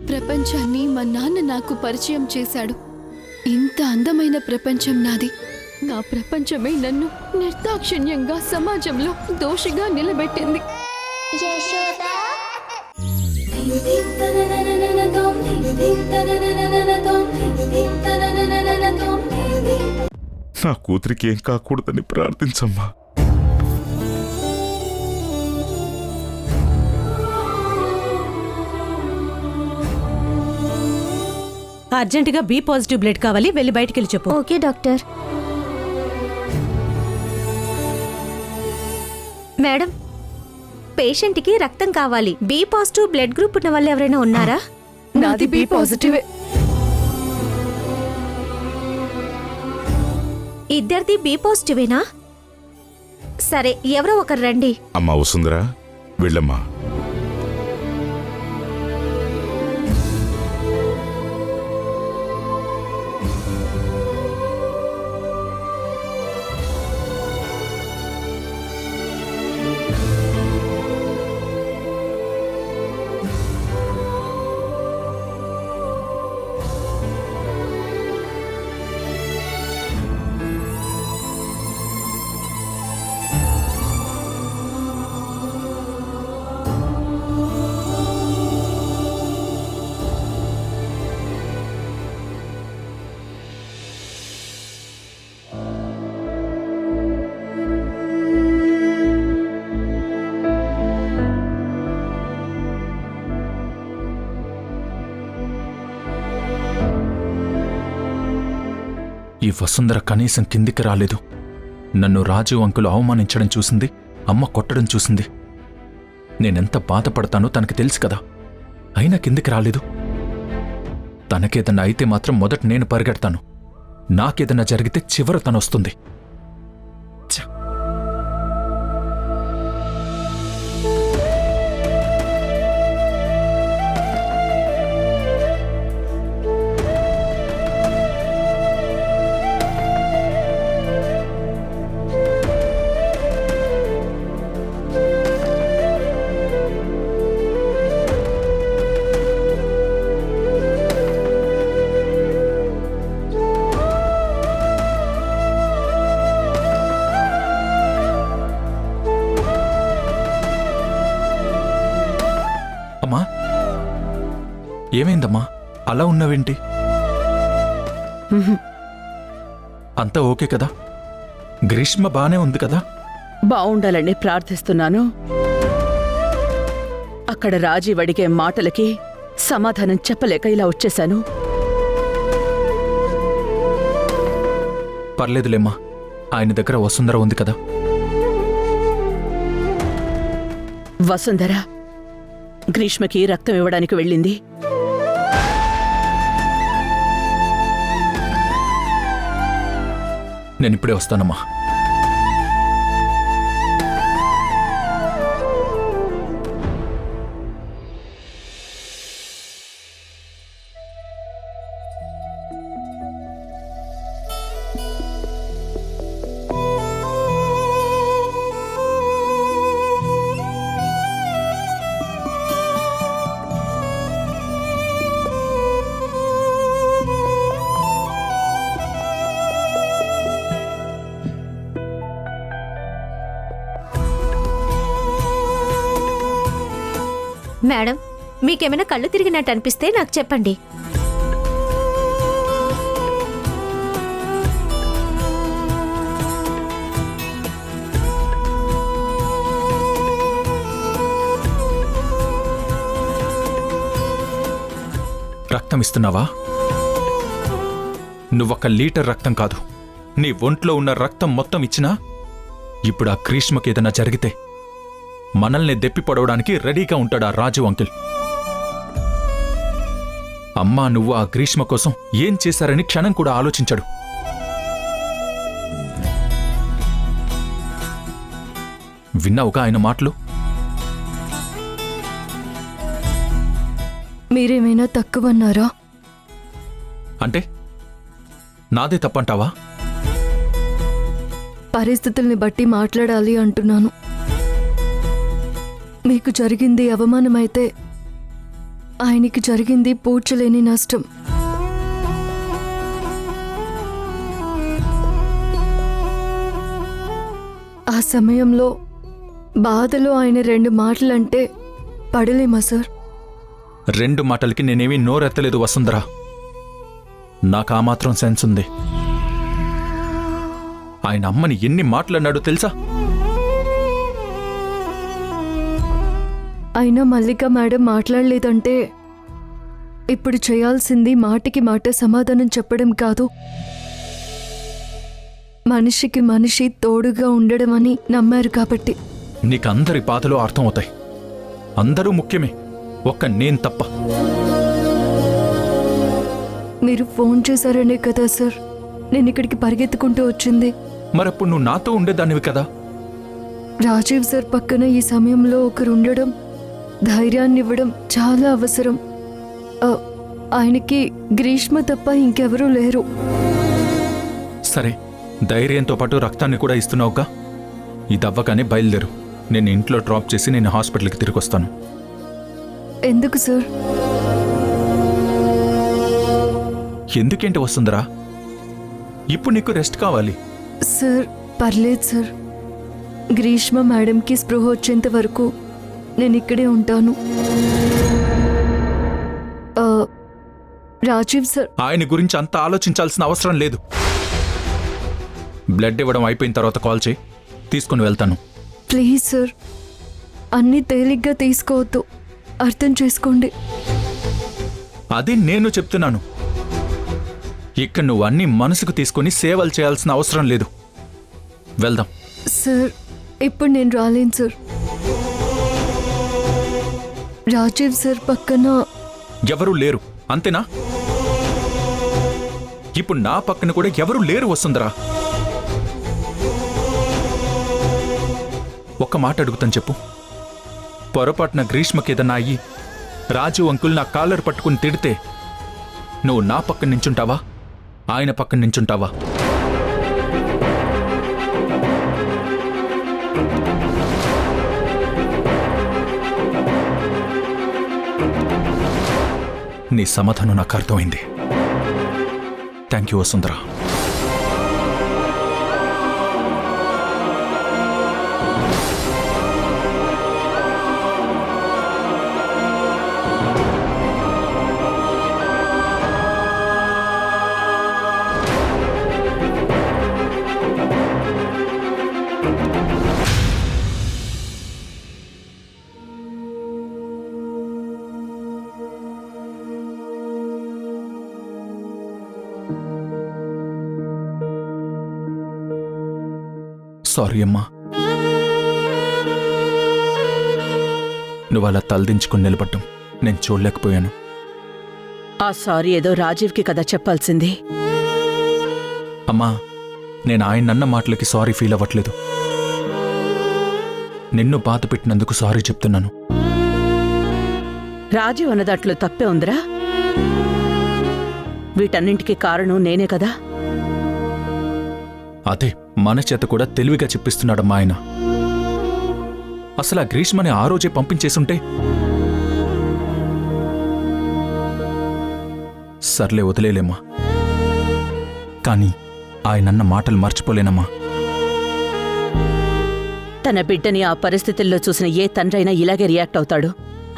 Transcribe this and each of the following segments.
ప్రపంచాన్ని మా నాన్న నాకు పరిచయం చేశాడు. ఇంత అందమైన ప్రపంచం నాది. నా ప్రపంచమే నన్ను నిర్దాక్షిణ్యంగా సమాజంలో దోషిగా నిలబెట్టింది. నా కూతురికి ఏం కాకూడదని ప్రార్థించమ్మా. అర్జెంటుగా బి పాజిటివ్ బ్లడ్ కావాలి, వెళ్ళి బయటికి వెళ్ళి చెప్పు. Okay doctor. మేడం, పేషెంట్కి రక్తం కావాలి. బి పాజిటివ్ బ్లడ్ గ్రూప్ ఉన్న వాళ్ళు ఎవరైనా ఉన్నారా? నాది బి పాజిటివే. ఇద్దరిది బి పాజిటివేనా? సరే, ఎవరో ఒకరు రండి. అమ్మా వసుంధరా, వెళ్ళమ్మా. ఈ వసుంధర కనీసం కిందికి రాలేదు. నన్ను రాజు అంకులు అవమానించడం చూసింది, అమ్మ కొట్టడం చూసింది. నేనెంత బాధపడతానో తనకి తెలుసు కదా, అయినా కిందికి రాలేదు. తనకేదన్నా అయితే మాత్రం మొదట నేను పరిగెడతాను. నాకేదన్నా జరిగితే చివర తనొస్తుంది. అమ్మా, ఏమైందమ్మా? అలా ఉన్నావేంటి? అంతా ఓకే కదా? గ్రీష్మ బానే ఉంది కదా? బావుండాలని ప్రార్థిస్తున్నాను. అక్కడ రాజీవ్ అడిగే మాటలకి సమాధానం చెప్పలేక ఇలా వచ్చేశాను. పర్లేదులేమ్మా, ఆయన దగ్గర వసుంధర ఉంది కదా. వసుంధర గ్రీష్మకి రక్తం ఇవ్వడానికి వెళ్ళింది. నేనిప్పుడే వస్తానమ్మా. మేడం, మీకేమైనా కళ్ళు తిరిగినట్టు అనిపిస్తే నాకు చెప్పండి. రక్తం ఇస్తున్నావా? నువ్వొక లీటర్ రక్తం కాదు, నీ ఒంట్లో ఉన్న రక్తం మొత్తం ఇచ్చినా ఇప్పుడు ఆ గ్రీష్మకి ఏదైనా జరిగితే మనల్ని దెప్పి పొడవడానికి రెడీగా ఉంటాడు ఆ రాజు అంకిల్. అమ్మా నువ్వు ఆ గ్రీష్మ కోసం ఏం చేశారని క్షణం కూడా ఆలోచించడు. విన్నావుగా ఆయన మాటలు? మీరేమైనా తక్కువన్నారా? అంటే నాదే తప్పంటావా? పరిస్థితుల్ని బట్టి మాట్లాడాలి అంటున్నాను. మీకు జరిగింది అవమానమైతే ఆయనకి జరిగింది పూడ్చలేని నష్టం. ఆ సమయంలో బాధలో ఆయన 2 మాటలంటే పడలేమా సార్? 2 మాటలకి నేనేమీ నోరెత్తలేదు వసుంధరా. నాకు ఆ మాత్రం సెన్స్ ఉంది. ఆయన అమ్మని ఎన్ని మాటలన్నాడో తెలుసా? అయినా మల్లిక మేడం మాట్లాడలేదంటే ఇప్పుడు చేయాల్సింది మాటికి మాట సమాధానం చెప్పడం కాదు, మనిషికి మనిషి తోడుగా ఉండడం అని నమ్మారు కాబట్టి. నీకందరి బాధలు అర్థమవుతాయి. అందరూ ముఖ్యమే, ఒక్క నేను తప్ప. మీరు ఫోన్ చేశారనే కదా సార్ నేను ఇక్కడికి పరిగెత్తుకుంటూ వచ్చింది. మరప్పుడు నువ్వు నాతో ఉండేదానివి కదా. రాజీవ్ సార్ పక్కన ఈ సమయంలో ఒకరు ఉండడం, ధైర్యాన్ని ఇవ్వడం చాలా అవసరం. ఆయనకి గ్రీష్మ తప్ప ఇంకెవరూ లేరు. సరే, ధైర్యంతో పాటు రక్తాన్ని కూడా ఇస్తున్నావుగా. ఇది అవ్వగానే బయలుదేరు. నేను ఇంట్లో డ్రాప్ చేసి నేను హాస్పిటల్కి తిరిగి వస్తాను. ఎందుకు సార్? ఎందుకేంటి వస్తుందరా? ఇప్పుడు నీకు రెస్ట్ కావాలి. సార్ పర్లేదు సార్, గ్రీష్మ మేడంకి స్పృహ వచ్చేంత వరకు నేను ఇక్కడే ఉంటాను. రాజీవ్ సార్, ఆయన గురించి అంత ఆలోచించాల్సిన అవసరం లేదు. బ్లడ్ ఇవ్వడం అయిపోయిన తర్వాత కాల్ చేయి, తీసుకుని వెళ్తాను. ప్లీజ్ సార్, అన్నీ తేలిగ్గా తీసుకోవద్దు, అర్థం చేసుకోండి. అది నేను చెప్తున్నాను. ఇక్కడ నువ్వు అన్ని మనసుకు తీసుకుని సేవలు చేయాల్సిన అవసరం లేదు. వెళ్దాం. సార్ ఇప్పుడు నేను రాలేను సార్. రాజీవ్ సార్ పక్కన ఎవరూ లేరు, అంతేనా? ఇప్పుడు నా పక్కన కూడా ఎవరూ లేరు వస్తుందరా. ఒక్క మాట అడుగుతాను, చెప్పు. పొరపాటున గ్రీష్మకి ఏదన్నా అయ్యి రాజు అంకుల్ నా కాలర్ పట్టుకుని తిడితే నువ్వు నా పక్కన నించుంటావా, ఆయన పక్కన నించుంటావా? నీ సమాధానం నాకు అర్థమైంది. Thank you Vasundhara. సారీ అమ్మా, నువ్వు అలా తలదించుకుని నిలబడ్డం నేను చూడలేకపోయాను. ఆ సారీ ఏదో రాజీవ్కి కదా చెప్పాల్సింది. అమ్మా, నేను ఆయనన్న మాటలకి సారీ ఫీల్ అవ్వట్లేదు. నిన్ను బాధ పెట్టినందుకు సారీ చెప్తున్నాను. రాజీవ్ అన్నదాట్లో తప్పే ఉందిరా. వీటన్నింటికీ కారణం నేనే కదా. అదే మన చేత కూడా తెలివిగా చెప్పిస్తున్నాడమ్మా ఆయన. అసలు ఆ గ్రీష్మని ఆ రోజే పంపించేసుంటే. సర్లే, వదిలేలేమ్మా. కానీ ఆయనన్న మాటలు మర్చిపోలేనమ్మా. తన బిడ్డని ఆ పరిస్థితుల్లో చూసిన ఏ తండ్రైనా ఇలాగే రియాక్ట్ అవుతాడు.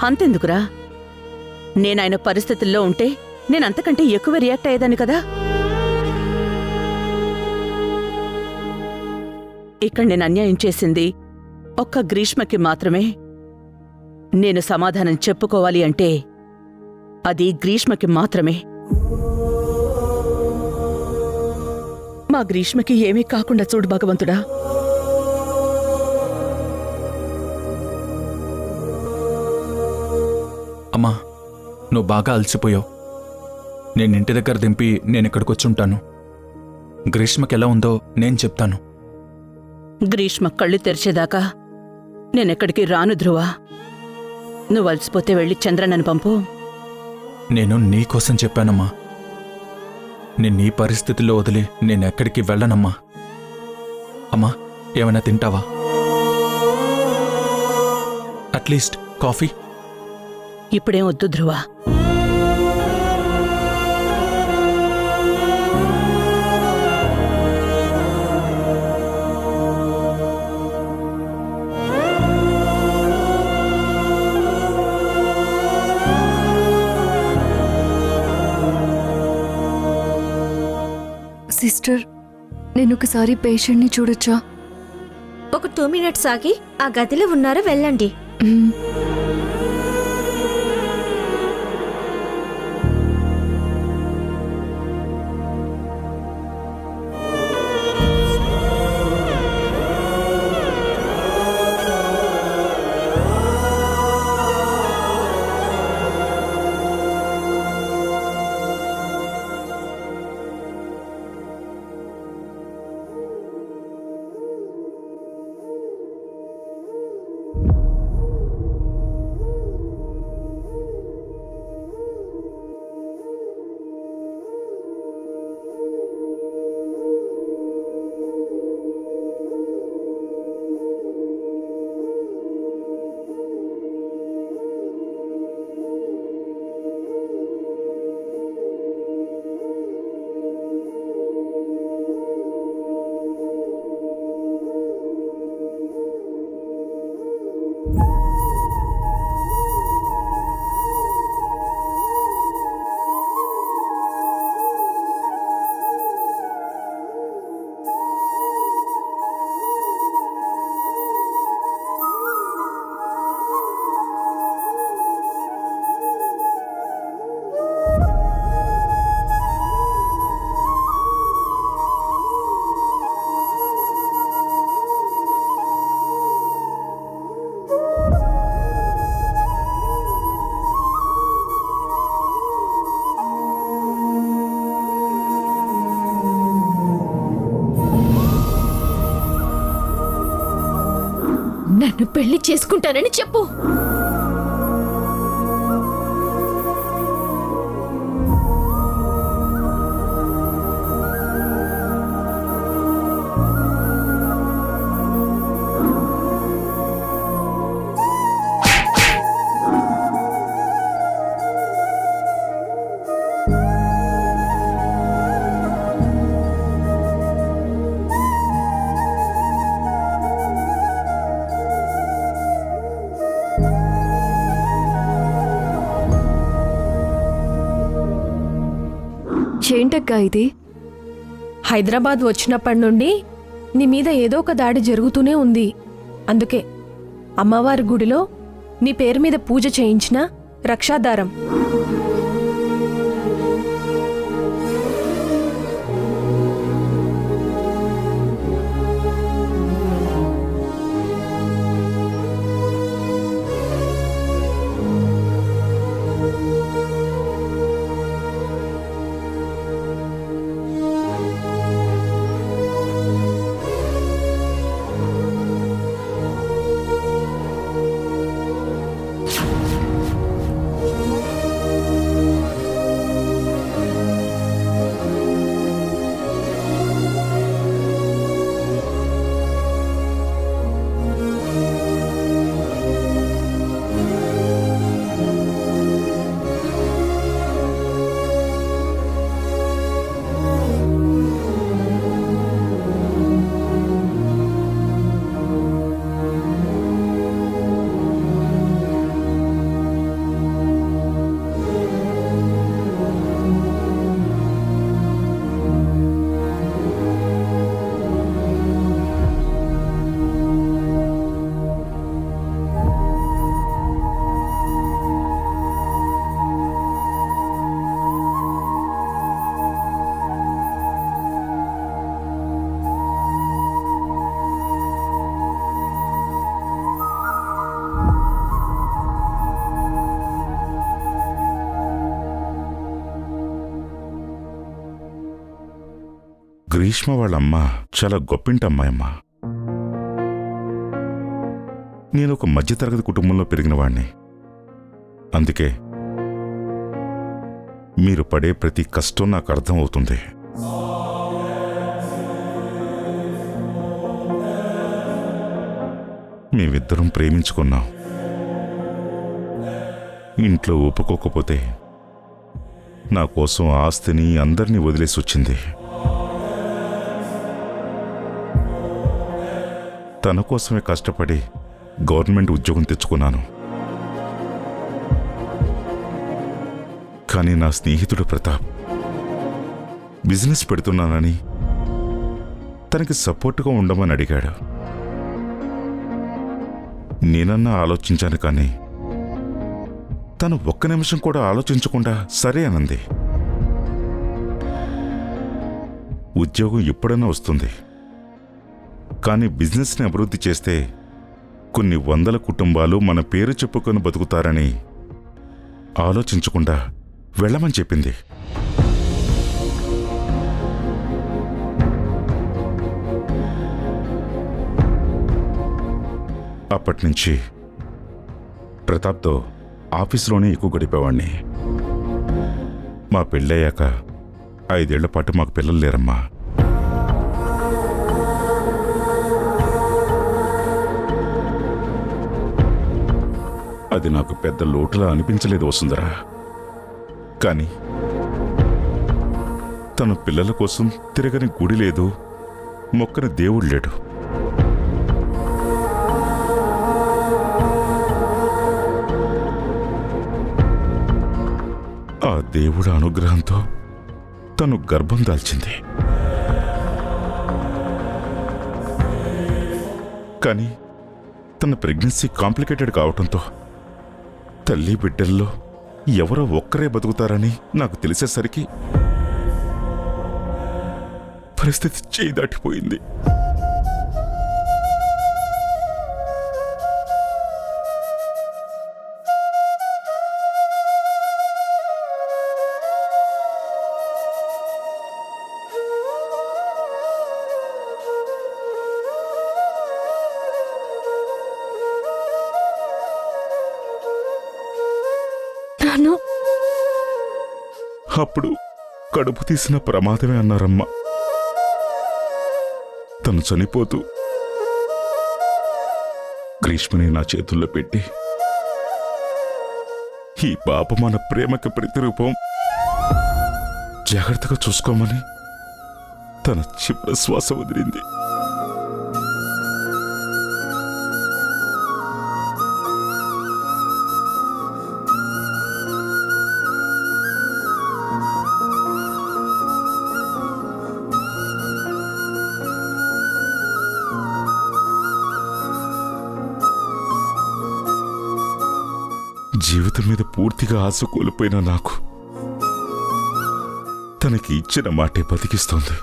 అంతెందుకురా, నేనాయన పరిస్థితుల్లో ఉంటే నేనంతకంటే ఎక్కువ రియాక్ట్ అయ్యేదాన్ని కదా. ఇక్కడ నేను అన్యాయం చేసింది ఒక్క గ్రీష్మకి మాత్రమే. నేను సమాధానం చెప్పుకోవాలి అంటే అది గ్రీష్మకి మాత్రమే. మా గ్రీష్మకి ఏమీ కాకుండా చూడు భగవంతుడా. అమ్మా, నువ్వు బాగా అలసిపోయావు. నేను ఇంటి దగ్గర దింపి నేను ఇక్కడికి వచ్చుంటాను. గ్రీష్మకి ఎలా ఉందో నేను చెప్తాను. గ్రీష్మ కళ్ళు తెరిచేదాకా నేనెక్కడికి రాను ధ్రువా. నువ్వు అలసిపోతే వెళ్ళి చంద్రన్నని పంపు. నేను నీకోసం చెప్పానమ్మా. నేను నీ పరిస్థితుల్లో వదిలి నేనెక్కడికి వెళ్ళనమ్మా. అమ్మా, ఏమైనా తింటావా? At least coffee? ఇప్పుడేం వద్దు ధ్రువా. సిస్టర్, నేను ఒకసారి పేషెంట్ని చూడొచ్చా? ఒక 2 మినిట్స్ ఆగి ఆ గదిలో ఉన్నారో వెళ్ళండి. మ్మ్. నన్ను పెళ్లి చేసుకుంటానని చెప్పు. ఏంటక్కా ఇది? హైదరాబాద్ వచ్చినప్పటి నుండి నీ మీద ఏదో ఒక దాడి జరుగుతూనే ఉంది. అందుకే అమ్మవారి గుడిలో నీ పేరు మీద పూజ చేయించిన రక్షాదారం. గ్రీష్మ వాళ్ళమ్మ చాలా గొప్పింటి అమ్మాయమ్మా. నేను ఒక మధ్యతరగతి కుటుంబంలో పెరిగిన వాణ్ణి. అందుకే మీరు పడే ప్రతి కష్టం నాకు అర్థం అవుతుంది. మేమిద్దరం ప్రేమించుకున్నాం. ఇంట్లో ఒప్పుకోకపోతే నా కోసం ఆస్తిని అందరినీ వదిలేసి వచ్చింది. తన కోసమే కష్టపడి గవర్నమెంట్ ఉద్యోగం తెచ్చుకున్నాను. కానీ నా స్నేహితుడు ప్రతాప్ బిజినెస్ పెడుతున్నానని తనకి సపోర్టుగా ఉండమని అడిగాడు. నేనన్నా ఆలోచించాను, కానీ తను ఒక్క నిమిషం కూడా ఆలోచించకుండా సరే అనంది. ఉద్యోగం ఎప్పుడైనా వస్తుంది, కానీ బిజినెస్ని అభివృద్ధి చేస్తే కొన్ని వందల కుటుంబాలు మన పేరు చెప్పుకొని బతుకుతారని ఆలోచించకుండా వెళ్ళమని చెప్పింది. అప్పటినుంచి ప్రతాప్తో ఆఫీసులోనే ఎక్కువ గడిపేవాణ్ణి. మా పెళ్ళయ్యాక 5 ఏళ్ల పాటు మాకు పిల్లలు లేరమ్మా. అది నాకు పెద్ద లోటులా అనిపించలేదు వసుంధరా. కానీ తన పిల్లల కోసం తిరగని గుడి లేదు, మొక్కని దేవుడు లేడు. ఆ దేవుడి అనుగ్రహంతో తను గర్భం దాల్చింది. కానీ తన ప్రెగ్నెన్సీ కాంప్లికేటెడ్ కావటంతో తల్లి బిడ్డల్లో ఎవరో ఒక్కరే బతుకుతారని నాకు తెలిసేసరికి పరిస్థితి చేయి దాటిపోయింది. నాన్న, అప్పుడు కడుపు తీసిన ప్రమాదమే అన్నారమ్మా. తను చనిపోతూ గ్రీష్మని నా చేతుల్లో పెట్టి, ఈ పాప మన ప్రేమకి ప్రతిరూపం, జాగ్రత్తగా చూసుకోమని తన చివరి శ్వాస వదిలింది. జీవితం మీద పూర్తిగా ఆశ కోల్పోయిన నాకు తనకి ఇచ్చిన మాటే బతికిస్తోంది.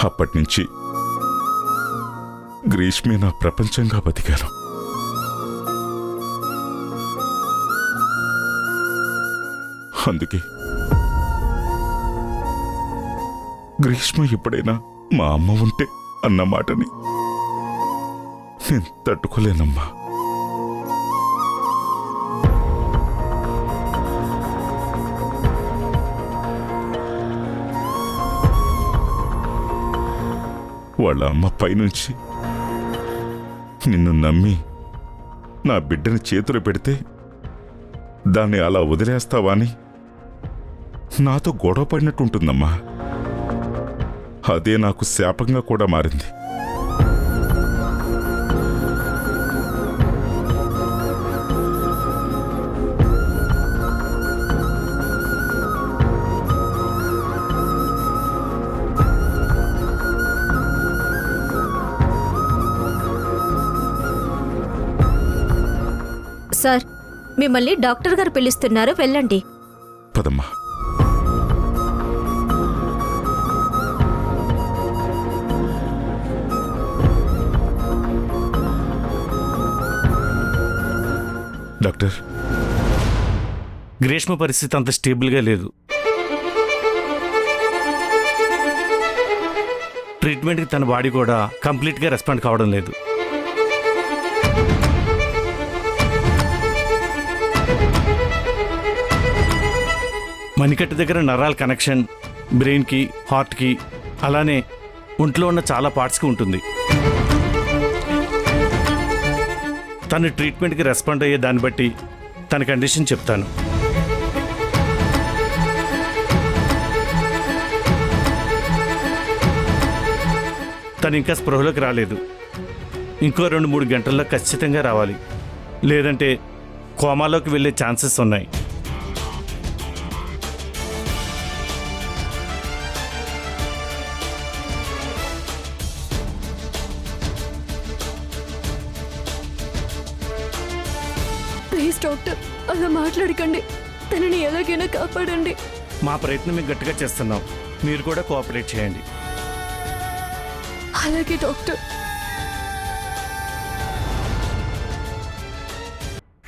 అప్పటినుంచి గ్రీష్మే నా ప్రపంచంగా బతికాను. అందుకే గ్రీష్మ ఎప్పుడైనా మా అమ్మ ఉంటే అన్న మాటని నేను తట్టుకోలేనమ్మా. వాళ్ళ అమ్మ పైనుంచి నిన్ను నమ్మి నా బిడ్డని చేతులు పెడితే దాన్ని అలా వదిలేస్తావా అని నాతో గొడవ పడినట్టుంటుందమ్మా. అదే నాకు శాపంగా కూడా మారింది. సార్, మిమ్మల్ని డాక్టర్ గారు పిలుస్తున్నారు, వెళ్ళండి. పదమ్మా. డాక్టర్, గ్రీష్మ పరిస్థితి అంత స్టేబుల్గా లేదు. ట్రీట్మెంట్కి తన బాడీ కూడా కంప్లీట్గా రెస్పాండ్ కావడం లేదు. మణికట్టు దగ్గర నరాల కనెక్షన్ బ్రెయిన్కి, హార్ట్కి, అలానే ఒంట్లో ఉన్న చాలా పార్ట్స్కి ఉంటుంది. తను ట్రీట్మెంట్కి రెస్పాండ్ అయ్యే దాన్ని బట్టి తన కండిషన్ చెప్తాను. తను ఇంకా స్పృహలోకి రాలేదు. ఇంకో 2-3 గంటల్లో ఖచ్చితంగా రావాలి, లేదంటే కోమాలోకి వెళ్ళే ఛాన్సెస్ ఉన్నాయి. డాక్టర్, అలా మాట్లాడకండి. తనని ఎలాగైనా కాపాడండి. మా ప్రయత్నం మేము గట్టిగా చేస్తున్నాం, మీరు కూడా కోఆపరేట్ చేయండి. అలాగే డాక్టర్.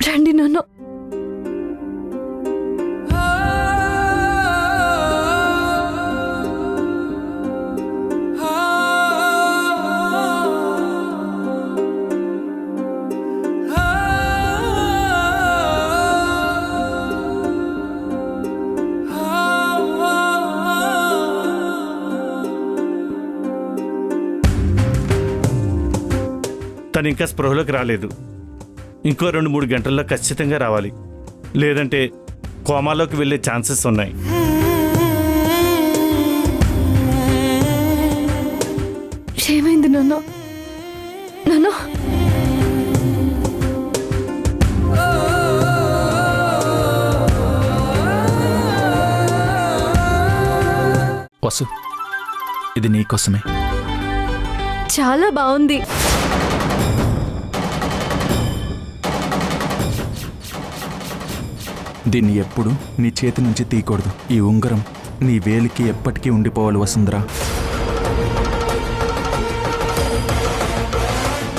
రండి నాన్న. తను ఇంకా స్పృహలోకి రాలేదు. ఇంకో 2-3 గంటల్లో ఖచ్చితంగా రావాలి, లేదంటే కోమాలోకి వెళ్ళే ఛాన్సెస్ ఉన్నాయి. ఏమైంది నాన్న? నాన్న, వసు, ఇది నీకోసమే. చాలా బాగుంది. దీన్ని ఎప్పుడు నీ చేతి నుంచి తీయకూడదు. ఈ ఉంగరం నీ వేలికి ఎప్పటికీ ఉండిపోవాలి వసుంధరా.